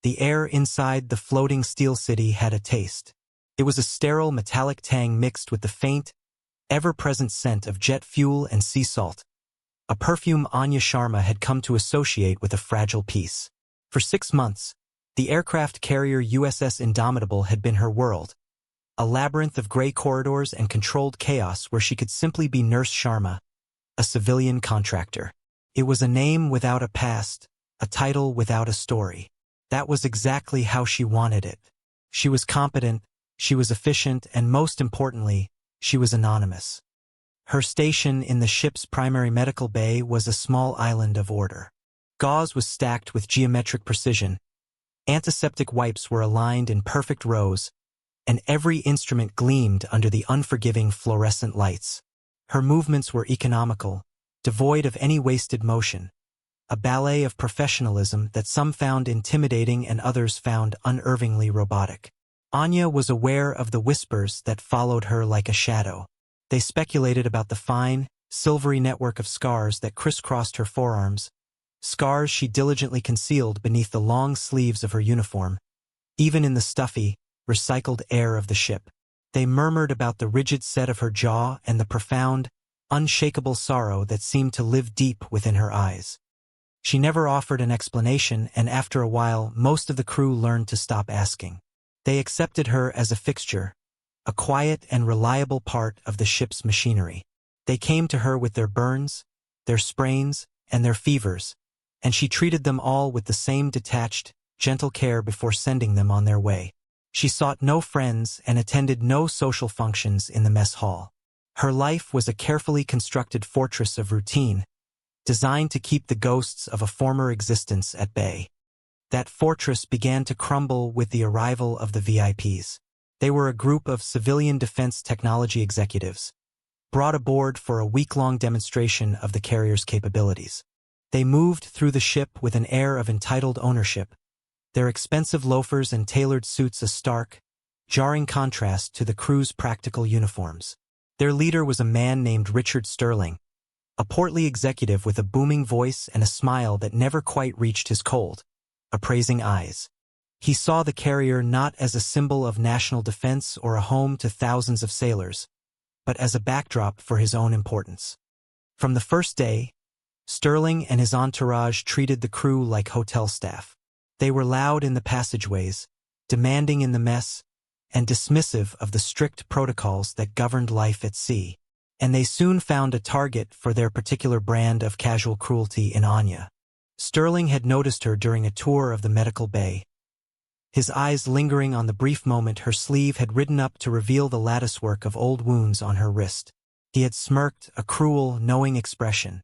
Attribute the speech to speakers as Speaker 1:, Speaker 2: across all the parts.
Speaker 1: The air inside the floating steel city had a taste. It was a sterile metallic tang mixed with the faint, ever-present scent of jet fuel and sea salt, a perfume Anya Sharma had come to associate with a fragile peace. For 6 months, the aircraft carrier USS Indomitable had been her world, a labyrinth of gray corridors and controlled chaos where she could simply be Nurse Sharma, a civilian contractor. It was a name without a past, a title without a story. That was exactly how she wanted it. She was competent, she was efficient, and most importantly, she was anonymous. Her station in the ship's primary medical bay was a small island of order. Gauze was stacked with geometric precision, antiseptic wipes were aligned in perfect rows, and every instrument gleamed under the unforgiving fluorescent lights. Her movements were economical, devoid of any wasted motion, a ballet of professionalism that some found intimidating and others found unnervingly robotic. Anya was aware of the whispers that followed her like a shadow. They speculated about the fine, silvery network of scars that crisscrossed her forearms, scars she diligently concealed beneath the long sleeves of her uniform, even in the stuffy, recycled air of the ship. They murmured about the rigid set of her jaw and the profound, unshakable sorrow that seemed to live deep within her eyes. She never offered an explanation, and after a while, most of the crew learned to stop asking. They accepted her as a fixture, a quiet and reliable part of the ship's machinery. They came to her with their burns, their sprains, and their fevers, and she treated them all with the same detached, gentle care before sending them on their way. She sought no friends and attended no social functions in the mess hall. Her life was a carefully constructed fortress of routine, designed to keep the ghosts of a former existence at bay. That fortress began to crumble with the arrival of the VIPs. They were a group of civilian defense technology executives, brought aboard for a week-long demonstration of the carrier's capabilities. They moved through the ship with an air of entitled ownership, their expensive loafers and tailored suits a stark, jarring contrast to the crew's practical uniforms. Their leader was a man named Richard Sterling, a portly executive with a booming voice and a smile that never quite reached his cold, appraising eyes. He saw the carrier not as a symbol of national defense or a home to thousands of sailors, but as a backdrop for his own importance. From the first day, Sterling and his entourage treated the crew like hotel staff. They were loud in the passageways, demanding in the mess, and dismissive of the strict protocols that governed life at sea. And they soon found a target for their particular brand of casual cruelty in Anya. Sterling had noticed her during a tour of the medical bay, his eyes lingering on the brief moment her sleeve had ridden up to reveal the latticework of old wounds on her wrist. He had smirked, a cruel, knowing expression.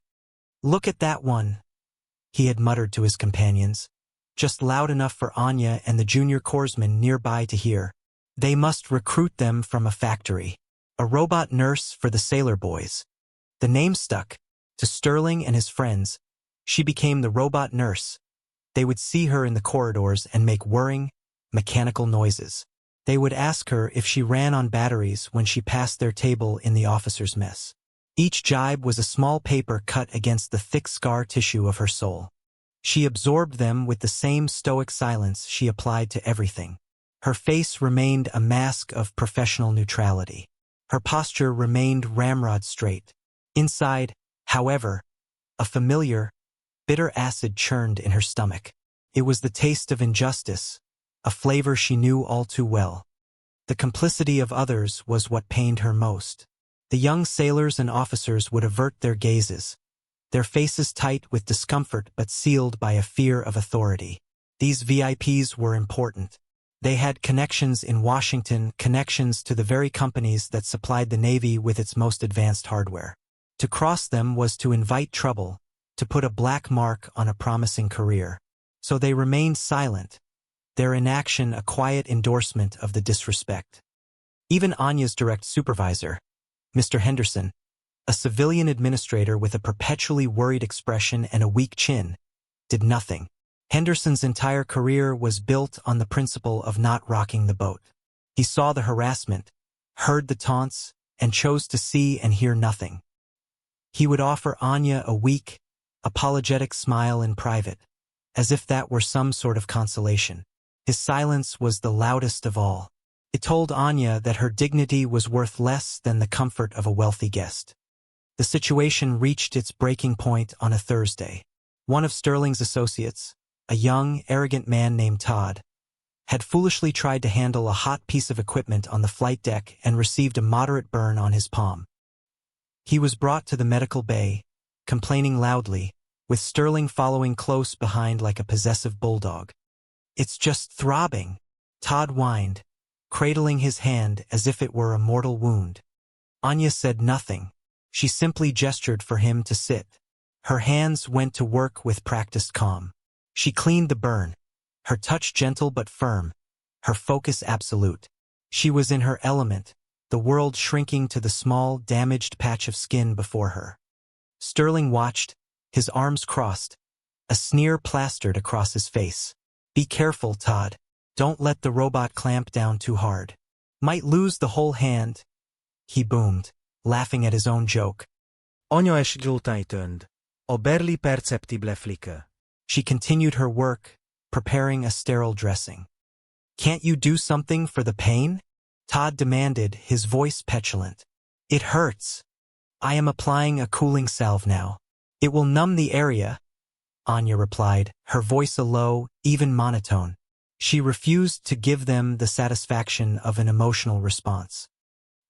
Speaker 1: "Look at that one," he had muttered to his companions, just loud enough for Anya and the junior corpsman nearby to hear. They must recruit them from a factory. A robot nurse for the sailor boys. The name stuck. To Sterling and his friends, she became the robot nurse. They would see her in the corridors and make whirring, mechanical noises. They would ask her if she ran on batteries when she passed their table in the officers' mess. Each jibe was a small paper cut against the thick scar tissue of her soul. She absorbed them with the same stoic silence she applied to everything. Her face remained a mask of professional neutrality. Her posture remained ramrod straight. Inside, however, a familiar, bitter acid churned in her stomach. It was the taste of injustice, a flavor she knew all too well. The complicity of others was what pained her most. The young sailors and officers would avert their gazes, their faces tight with discomfort but sealed by a fear of authority. These VIPs were important. They had connections in Washington, connections to the very companies that supplied the Navy with its most advanced hardware. To cross them was to invite trouble, to put a black mark on a promising career. So they remained silent, their inaction a quiet endorsement of the disrespect. Even Anya's direct supervisor, Mr. Henderson, a civilian administrator with a perpetually worried expression and a weak chin, did nothing. Henderson's entire career was built on the principle of not rocking the boat. He saw the harassment, heard the taunts, and chose to see and hear nothing. He would offer Anya a weak, apologetic smile in private, as if that were some sort of consolation. His silence was the loudest of all. It told Anya that her dignity was worth less than the comfort of a wealthy guest. The situation reached its breaking point on a Thursday. One of Sterling's associates, a young, arrogant man named Todd, had foolishly tried to handle a hot piece of equipment on the flight deck and received a moderate burn on his palm. He was brought to the medical bay, complaining loudly, with Sterling following close behind like a possessive bulldog. "It's just throbbing," Todd whined, cradling his hand as if it were a mortal wound. Anya said nothing. She simply gestured for him to sit. Her hands went to work with practiced calm. She cleaned the burn, her touch gentle but firm, her focus absolute. She was in her element, the world shrinking to the small, damaged patch of skin before her. Sterling watched, his arms crossed, a sneer plastered across his face. "Be careful, Todd. Don't let the robot clamp down too hard. Might lose the whole hand," he boomed, laughing at his own joke.
Speaker 2: Anya esgyógytörnd. A berli perceptible flicker.
Speaker 1: She continued her work, preparing a sterile dressing. "Can't you do something for the pain?" Todd demanded, his voice petulant. "It hurts. I am applying a cooling salve now. It will numb the area," Anya replied, her voice a low, even monotone. She refused to give them the satisfaction of an emotional response.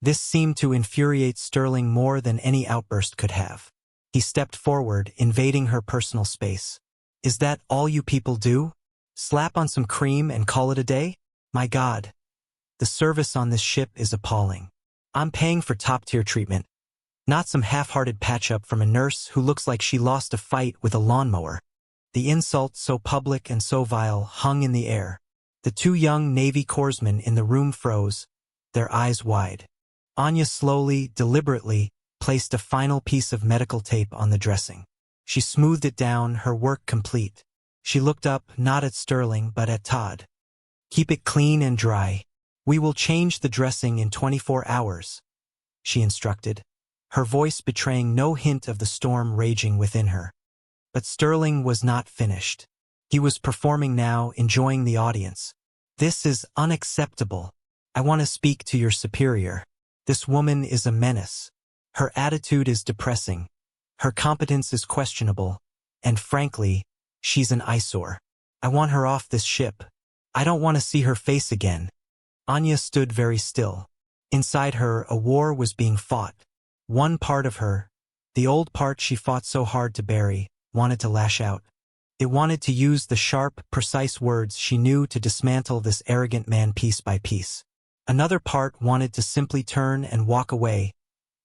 Speaker 1: This seemed to infuriate Sterling more than any outburst could have. He stepped forward, invading her personal space. "Is that all you people do? Slap on some cream and call it a day? My God. The service on this ship is appalling. I'm paying for top-tier treatment, not some half-hearted patch-up from a nurse who looks like she lost a fight with a lawnmower." The insult, so public and so vile, hung in the air. The two young Navy corpsmen in the room froze, their eyes wide. Anya slowly, deliberately, placed a final piece of medical tape on the dressing. She smoothed it down, her work complete. She looked up, not at Sterling, but at Todd. "Keep it clean and dry. We will change the dressing in 24 hours, she instructed, her voice betraying no hint of the storm raging within her. But Sterling was not finished. He was performing now, enjoying the audience. "This is unacceptable. I want to speak to your superior. This woman is a menace. Her attitude is depressing. Her competence is questionable. And frankly, she's an eyesore. I want her off this ship. I don't want to see her face again." Anya stood very still. Inside her, a war was being fought. One part of her, the old part she fought so hard to bury, wanted to lash out. It wanted to use the sharp, precise words she knew to dismantle this arrogant man piece by piece. Another part wanted to simply turn and walk away,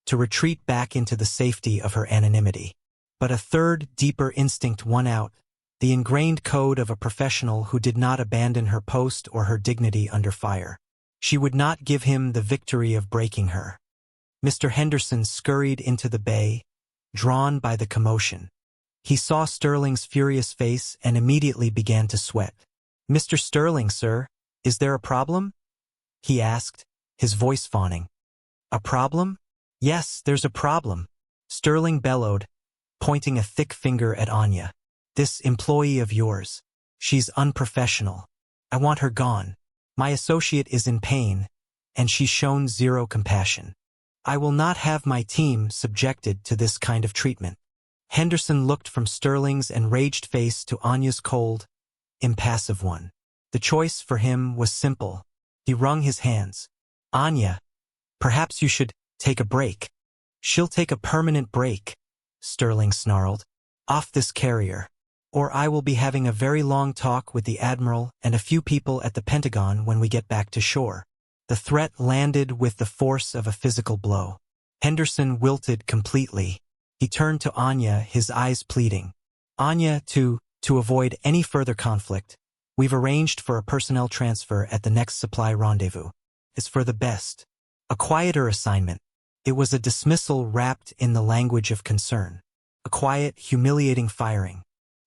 Speaker 1: to retreat back into the safety of her anonymity. But a third, deeper instinct won out, the ingrained code of a professional who did not abandon her post or her dignity under fire. She would not give him the victory of breaking her. Mr. Henderson scurried into the bay, drawn by the commotion. He saw Sterling's furious face and immediately began to sweat. "Mr. Sterling, sir, is there a problem?" he asked, his voice fawning. "A problem? Yes, there's a problem," Sterling bellowed, pointing a thick finger at Anya. "This employee of yours. She's unprofessional. I want her gone. My associate is in pain, and she's shown zero compassion. I will not have my team subjected to this kind of treatment." Henderson looked from Sterling's enraged face to Anya's cold, impassive one. The choice for him was simple. He wrung his hands. "Anya, perhaps you should take a break." "She'll take a permanent break," Sterling snarled, "off this carrier. Or I will be having a very long talk with the Admiral and a few people at the Pentagon when we get back to shore." The threat landed with the force of a physical blow. Henderson wilted completely. He turned to Anya, his eyes pleading. "Anya, to avoid any further conflict, we've arranged for a personnel transfer at the next supply rendezvous. It's for the best. A quieter assignment." It was a dismissal wrapped in the language of concern. A quiet, humiliating firing.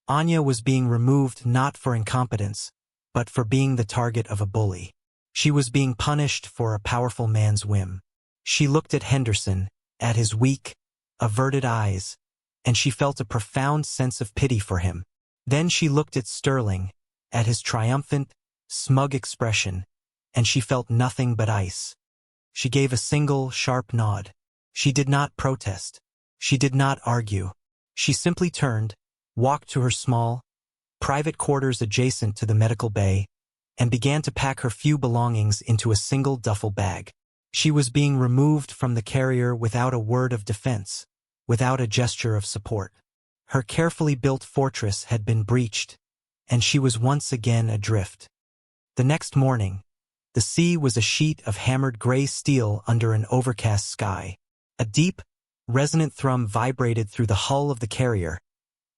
Speaker 1: Anya was being removed not for incompetence, but for being the target of a bully. She was being punished for a powerful man's whim. She looked at Henderson, at his weak, averted eyes, and she felt a profound sense of pity for him. Then she looked at Sterling, at his triumphant, smug expression, and she felt nothing but ice. She gave a single, sharp nod. She did not protest. She did not argue. She simply turned, walked to her small, private quarters adjacent to the medical bay, and began to pack her few belongings into a single duffel bag. She was being removed from the carrier without a word of defense, without a gesture of support. Her carefully built fortress had been breached, and she was once again adrift. The next morning, the sea was a sheet of hammered gray steel under an overcast sky. A deep, resonant thrum vibrated through the hull of the carrier,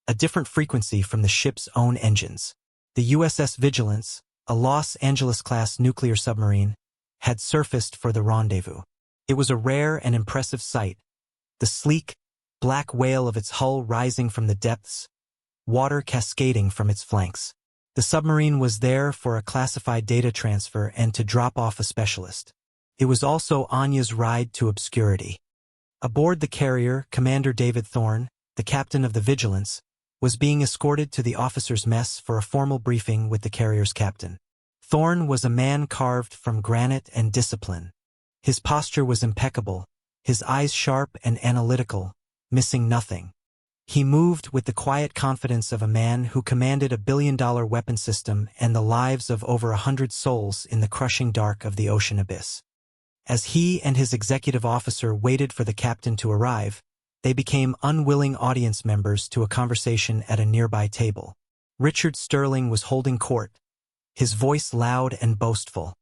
Speaker 1: a different frequency from the ship's own engines. The USS Vigilance, a Los Angeles-class nuclear submarine, had surfaced for the rendezvous. It was a rare and impressive sight, the sleek, black whale of its hull rising from the depths, water cascading from its flanks. The submarine was there for a classified data transfer and to drop off a specialist. It was also Anya's ride to obscurity. Aboard the carrier, Commander David Thorne, the captain of the Vigilance, was being escorted to the officers' mess for a formal briefing with the carrier's captain. Thorne was a man carved from granite and discipline. His posture was impeccable, his eyes sharp and analytical, missing nothing. He moved with the quiet confidence of a man who commanded a billion-dollar weapon system and the lives of over 100 souls in the crushing dark of the ocean abyss. As he and his executive officer waited for the captain to arrive, they became unwilling audience members to a conversation at a nearby table. Richard Sterling was holding court, his voice loud and boastful.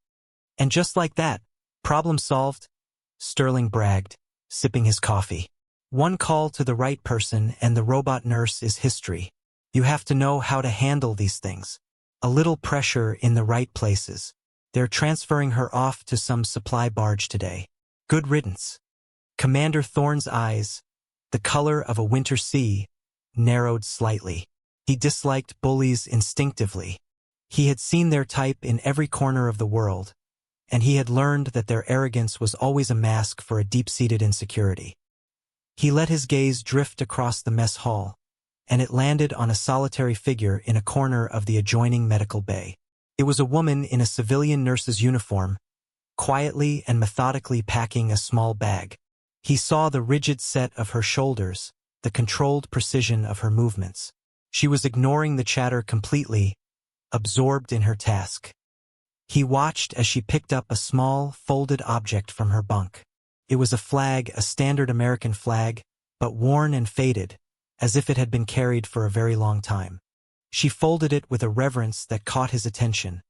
Speaker 1: "And just like that, problem solved," Sterling bragged, sipping his coffee. "One call to the right person and the robot nurse is history. You have to know how to handle these things. A little pressure in the right places. They're transferring her off to some supply barge today. Good riddance." Commander Thorne's eyes, the color of a winter sea, narrowed slightly. He disliked bullies instinctively. He had seen their type in every corner of the world, and he had learned that their arrogance was always a mask for a deep-seated insecurity. He let his gaze drift across the mess hall, and it landed on a solitary figure in a corner of the adjoining medical bay. It was a woman in a civilian nurse's uniform, quietly and methodically packing a small bag. He saw the rigid set of her shoulders, the controlled precision of her movements. She was ignoring the chatter completely, absorbed in her task. He watched as she picked up a small, folded object from her bunk. It was a flag, a standard American flag, but worn and faded, as if it had been carried for a very long time. She folded it with a reverence that caught his attention,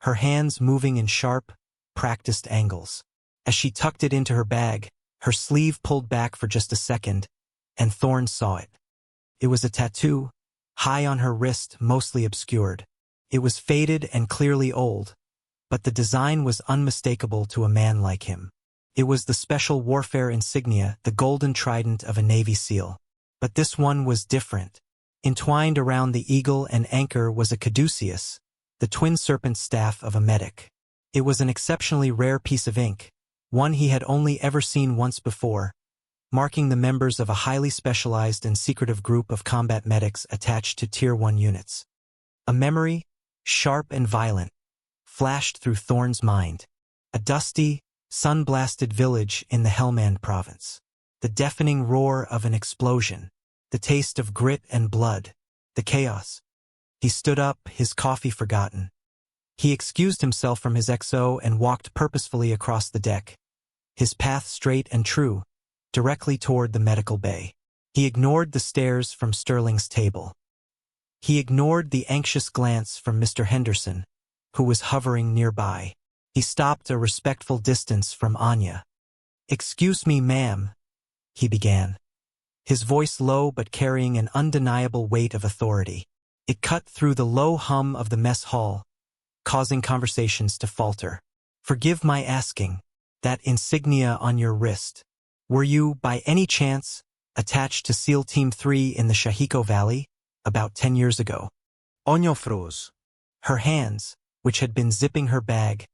Speaker 1: her hands moving in sharp, practiced angles. As she tucked it into her bag, her sleeve pulled back for just a second, and Thorne saw it. It was a tattoo, high on her wrist, mostly obscured. It was faded and clearly old, but the design was unmistakable to a man like him. It was the special warfare insignia, the golden trident of a Navy SEAL. But this one was different. Entwined around the eagle and anchor was a caduceus, the twin serpent staff of a medic. It was an exceptionally rare piece of ink, one he had only ever seen once before, marking the members of a highly specialized and secretive group of combat medics attached to Tier 1 units. A memory, sharp and violent, flashed through Thorne's mind. A dusty, sun-blasted village in the Helmand province. The deafening roar of an explosion. The taste of grit and blood. The chaos. He stood up, his coffee forgotten. He excused himself from his XO and walked purposefully across the deck, his path straight and true, directly toward the medical bay. He ignored the stares from Sterling's table. He ignored the anxious glance from Mr. Henderson, who was hovering nearby. He stopped a respectful distance from Anya. "Excuse me, ma'am," he began, his voice low but carrying an undeniable weight of authority. It cut through the low hum of the mess hall, causing conversations to falter. "Forgive my asking, that insignia on your wrist, were you, by any chance, attached to SEAL Team 3 in the Shahiko Valley, about 10 years ago?"
Speaker 2: Anya froze.
Speaker 1: Her hands, which had been zipping her bag,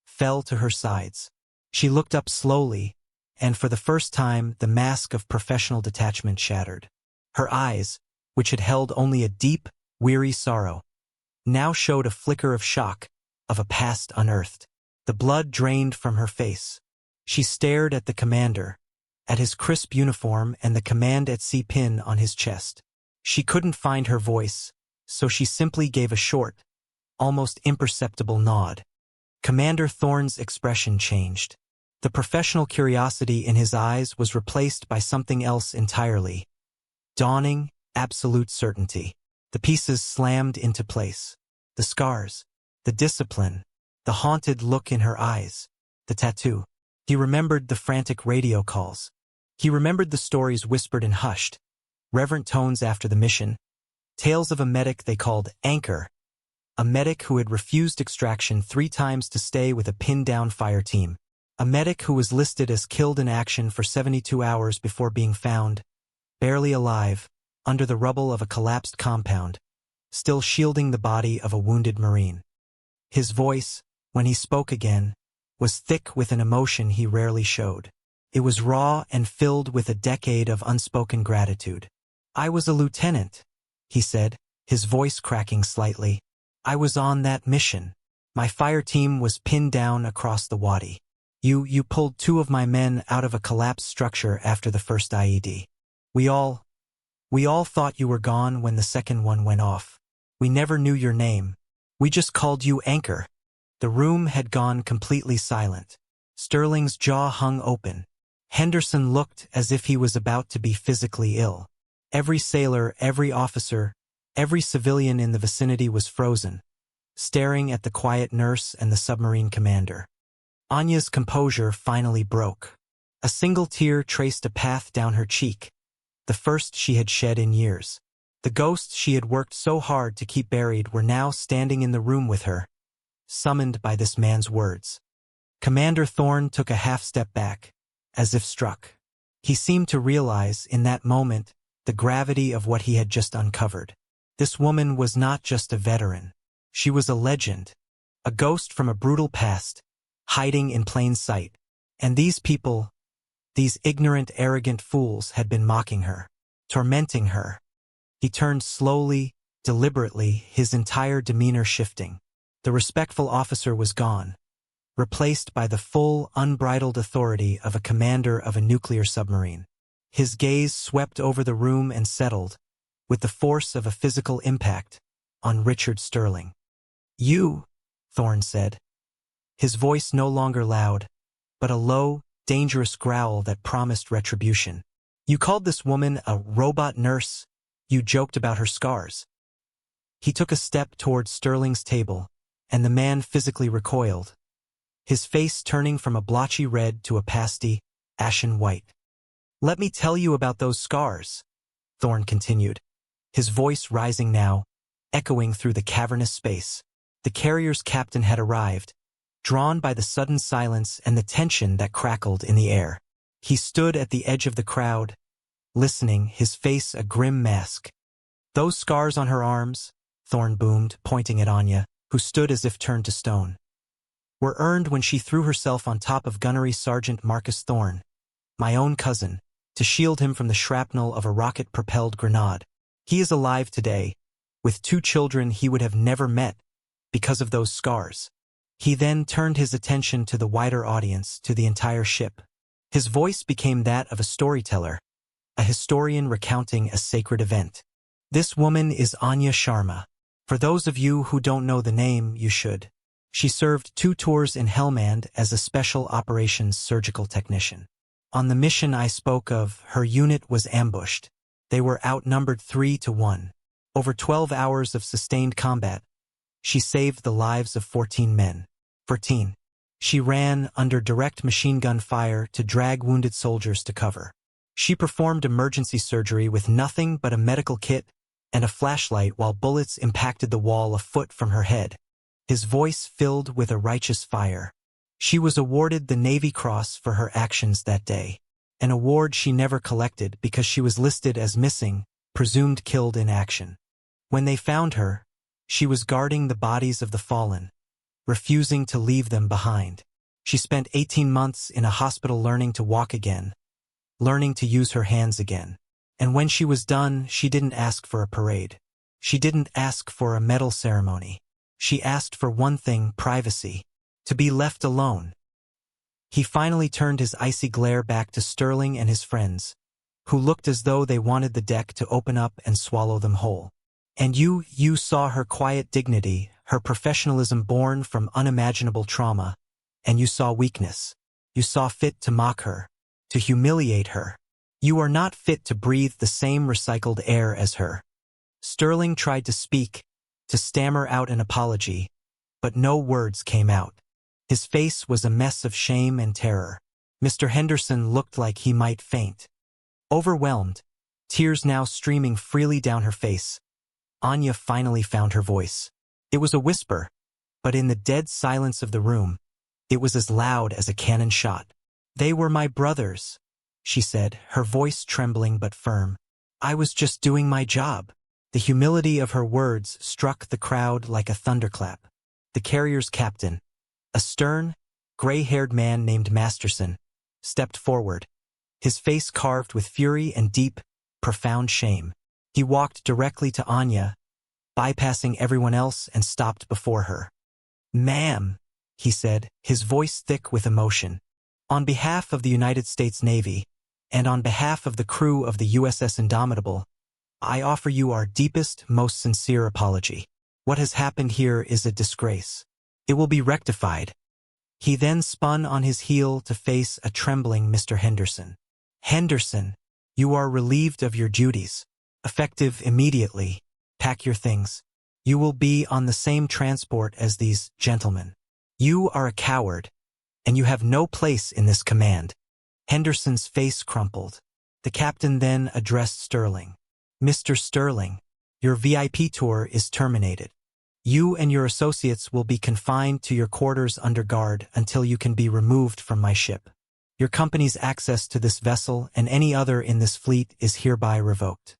Speaker 1: fell to her sides. She looked up slowly, and for the first time the mask of professional detachment shattered. Her eyes, which had held only a deep, weary sorrow, now showed a flicker of shock, of a past unearthed. The blood drained from her face. She stared at the commander, at his crisp uniform and the Command at Sea pin on his chest. She couldn't find her voice, so she simply gave a short, almost imperceptible nod. Commander Thorne's expression changed. The professional curiosity in his eyes was replaced by something else entirely. Dawning, absolute certainty. The pieces slammed into place. The scars, the discipline, the haunted look in her eyes, the tattoo. He remembered the frantic radio calls. He remembered the stories whispered in hushed, reverent tones after the mission, tales of a medic they called Anchor, a medic who had refused extraction 3 times to stay with a pinned-down fire team, a medic who was listed as killed in action for 72 hours before being found, barely alive, under the rubble of a collapsed compound, still shielding the body of a wounded Marine. His voice, when he spoke again, was thick with an emotion he rarely showed. It was raw and filled with a decade of unspoken gratitude. "I was a lieutenant," he said, his voice cracking slightly. "I was on that mission. My fire team was pinned down across the wadi. You pulled 2 of my men out of a collapsed structure after the first IED. We all thought you were gone when the second one went off. We never knew your name. We just called you Anchor." The room had gone completely silent. Sterling's jaw hung open. Henderson looked as if he was about to be physically ill. Every sailor, every officer, every civilian in the vicinity was frozen, staring at the quiet nurse and the submarine commander. Anya's composure finally broke. A single tear traced a path down her cheek, the first she had shed in years. The ghosts she had worked so hard to keep buried were now standing in the room with her, summoned by this man's words. Commander Thorne took a half-step back, as if struck. He seemed to realize, in that moment, the gravity of what he had just uncovered. This woman was not just a veteran. She was a legend, a ghost from a brutal past, hiding in plain sight. And these people, these ignorant, arrogant fools, had been mocking her, tormenting her. He turned slowly, deliberately, his entire demeanor shifting. The respectful officer was gone, replaced by the full, unbridled authority of a commander of a nuclear submarine. His gaze swept over the room and settled, with the force of a physical impact, on Richard Sterling. "You," Thorne said. His voice no longer loud, but a low, dangerous growl that promised retribution. "You called this woman a robot nurse. You joked about her scars." He took a step towards Sterling's table, and the man physically recoiled, his face turning from a blotchy red to a pasty, ashen white. "Let me tell you about those scars," Thorne continued, his voice rising now, echoing through the cavernous space. The carrier's captain had arrived, drawn by the sudden silence and the tension that crackled in the air. He stood at the edge of the crowd, listening, his face a grim mask. "Those scars on her arms," Thorne boomed, pointing at Anya, who stood as if turned to stone, "were earned when she threw herself on top of Gunnery Sergeant Marcus Thorne, my own cousin, to shield him from the shrapnel of a rocket-propelled grenade. He is alive today, with 2 children he would have never met, because of those scars." He then turned his attention to the wider audience, to the entire ship. His voice became that of a storyteller, a historian recounting a sacred event. "This woman is Anya Sharma. For those of you who don't know the name, you should. She served 2 tours in Helmand as a special operations surgical technician. On the mission I spoke of, her unit was ambushed. They were outnumbered 3 to 1. Over 12 hours of sustained combat, she saved the lives of 14 men. 14. She ran under direct machine gun fire to drag wounded soldiers to cover. She performed emergency surgery with nothing but a medical kit and a flashlight while bullets impacted the wall a foot from her head. His voice filled with a righteous fire. She was awarded the Navy Cross for her actions that day, an award she never collected because she was listed as missing, presumed killed in action. When they found her, she was guarding the bodies of the fallen, refusing to leave them behind. She spent 18 months in a hospital learning to walk again, learning to use her hands again. And when she was done, she didn't ask for a parade. She didn't ask for a medal ceremony. She asked for one thing: privacy. To be left alone. He finally turned his icy glare back to Sterling and his friends, who looked as though they wanted the deck to open up and swallow them whole. And you saw her quiet dignity, her professionalism born from unimaginable trauma, and you saw weakness. You saw fit to mock her, to humiliate her. You are not fit to breathe the same recycled air as her. Sterling tried to speak, to stammer out an apology, but no words came out. His face was a mess of shame and terror. Mr. Henderson looked like he might faint. Overwhelmed, tears now streaming freely down her face, Anya finally found her voice. It was a whisper, but in the dead silence of the room, it was as loud as a cannon shot. "They were my brothers," she said, her voice trembling but firm. "I was just doing my job." The humility of her words struck the crowd like a thunderclap. The carrier's captain, a stern, gray-haired man named Masterson, stepped forward, his face carved with fury and deep, profound shame. He walked directly to Anya, bypassing everyone else, and stopped before her. "Ma'am," he said, his voice thick with emotion, "on behalf of the United States Navy, and on behalf of the crew of the USS Indomitable, I offer you our deepest, most sincere apology. What has happened here is a disgrace. It will be rectified." He then spun on his heel to face a trembling Mr. Henderson. "Henderson, you are relieved of your duties. Effective immediately. Pack your things. You will be on the same transport as these gentlemen. You are a coward, and you have no place in this command." Henderson's face crumpled. The captain then addressed Sterling. "Mr. Sterling, your VIP tour is terminated. You and your associates will be confined to your quarters under guard until you can be removed from my ship. Your company's access to this vessel and any other in this fleet is hereby revoked.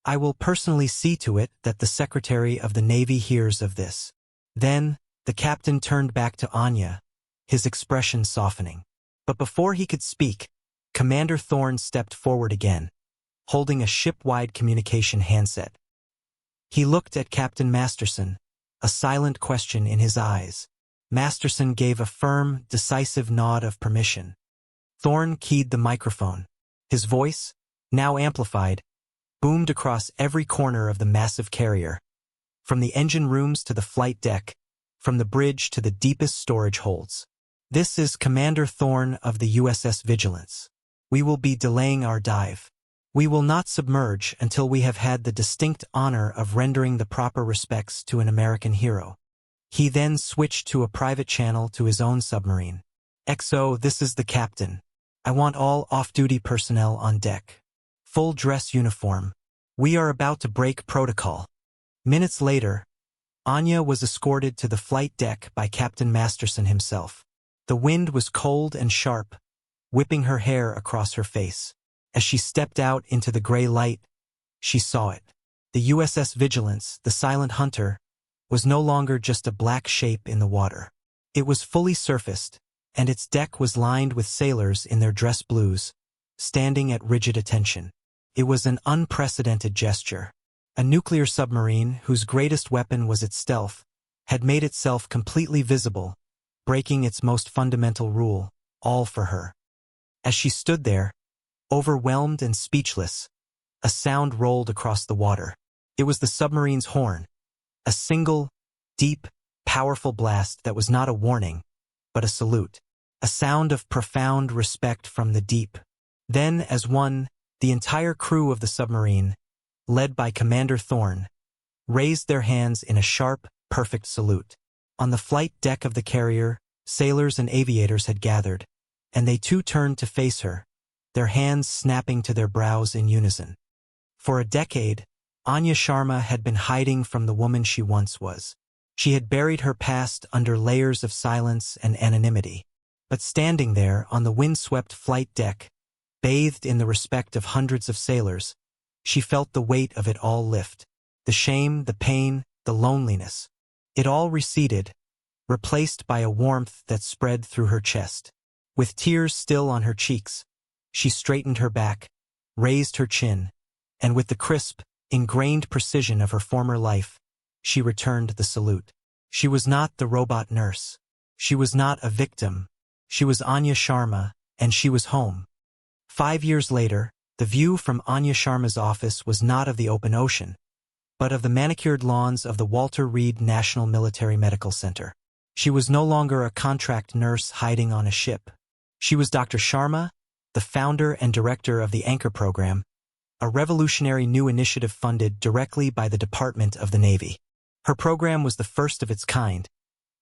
Speaker 1: I will personally see to it that the Secretary of the Navy hears of this." Then, the captain turned back to Anya, his expression softening. But before he could speak, Commander Thorne stepped forward again, holding a ship-wide communication handset. He looked at Captain Masterson, a silent question in his eyes. Masterson gave a firm, decisive nod of permission. Thorne keyed the microphone. His voice, now amplified, boomed across every corner of the massive carrier, from the engine rooms to the flight deck, from the bridge to the deepest storage holds. "This is Commander Thorne of the USS Vigilance. We will be delaying our dive. We will not submerge until we have had the distinct honor of rendering the proper respects to an American hero." He then switched to a private channel to his own submarine. "XO, this is the captain. I want all off-duty personnel on deck. Full dress uniform. We are about to break protocol." Minutes later, Anya was escorted to the flight deck by Captain Masterson himself. The wind was cold and sharp, whipping her hair across her face. As she stepped out into the gray light, she saw it. The USS Vigilance, the silent hunter, was no longer just a black shape in the water. It was fully surfaced, and its deck was lined with sailors in their dress blues, standing at rigid attention. It was an unprecedented gesture. A nuclear submarine, whose greatest weapon was its stealth, had made itself completely visible, breaking its most fundamental rule, all for her. As she stood there, overwhelmed and speechless, a sound rolled across the water. It was the submarine's horn, a single, deep, powerful blast that was not a warning, but a salute, a sound of profound respect from the deep. Then, as one, the entire crew of the submarine, led by Commander Thorne, raised their hands in a sharp, perfect salute. On the flight deck of the carrier, sailors and aviators had gathered, and they too turned to face her, their hands snapping to their brows in unison. For a decade, Anya Sharma had been hiding from the woman she once was. She had buried her past under layers of silence and anonymity. But standing there on the windswept flight deck, bathed in the respect of hundreds of sailors, she felt the weight of it all lift. The shame, the pain, the loneliness. It all receded, replaced by a warmth that spread through her chest. With tears still on her cheeks, she straightened her back, raised her chin, and with the crisp, ingrained precision of her former life, she returned the salute. She was not the robot nurse. She was not a victim. She was Anya Sharma, and she was home. 5 years later, the view from Anya Sharma's office was not of the open ocean, but of the manicured lawns of the Walter Reed National Military Medical Center. She was no longer a contract nurse hiding on a ship. She was Dr. Sharma, the founder and director of the Anchor program, a revolutionary new initiative funded directly by the Department of the Navy. Her program was the first of its kind,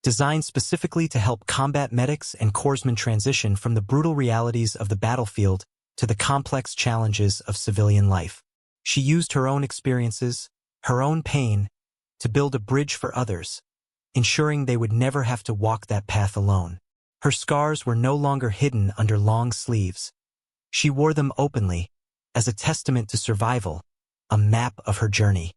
Speaker 1: designed specifically to help combat medics and corpsmen transition from the brutal realities of the battlefield to the complex challenges of civilian life. She used her own experiences, her own pain, to build a bridge for others, ensuring they would never have to walk that path alone. Her scars were no longer hidden under long sleeves. She wore them openly, as a testament to survival, a map of her journey.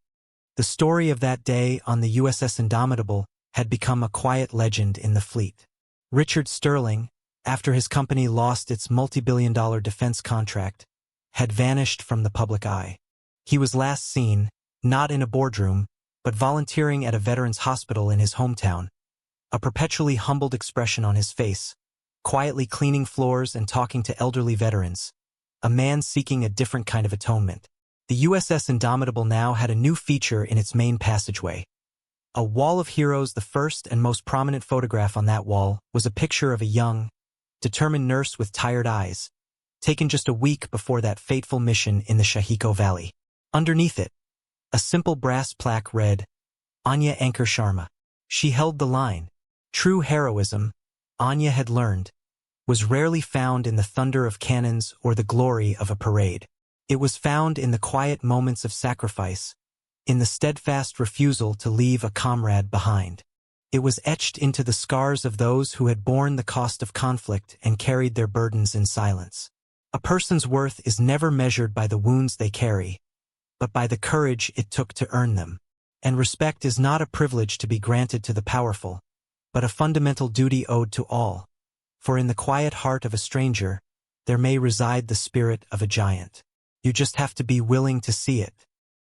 Speaker 1: The story of that day on the USS Indomitable had become a quiet legend in the fleet. Richard Sterling, after his company lost its multi-billion-dollar defense contract, had vanished from the public eye. He was last seen, not in a boardroom, but volunteering at a veterans' hospital in his hometown, a perpetually humbled expression on his face, quietly cleaning floors and talking to elderly veterans, a man seeking a different kind of atonement. The USS Indomitable now had a new feature in its main passageway. A wall of heroes. The first and most prominent photograph on that wall was a picture of a young, determined nurse with tired eyes, taken just a week before that fateful mission in the Shahiko Valley. Underneath it, a simple brass plaque read, Anya Anchor Sharma. She held the line. True heroism, Anya had learned, was rarely found in the thunder of cannons or the glory of a parade. It was found in the quiet moments of sacrifice, in the steadfast refusal to leave a comrade behind. It was etched into the scars of those who had borne the cost of conflict and carried their burdens in silence. A person's worth is never measured by the wounds they carry, but by the courage it took to earn them. And respect is not a privilege to be granted to the powerful, but a fundamental duty owed to all. For in the quiet heart of a stranger, there may reside the spirit of a giant. You just have to be willing to see it.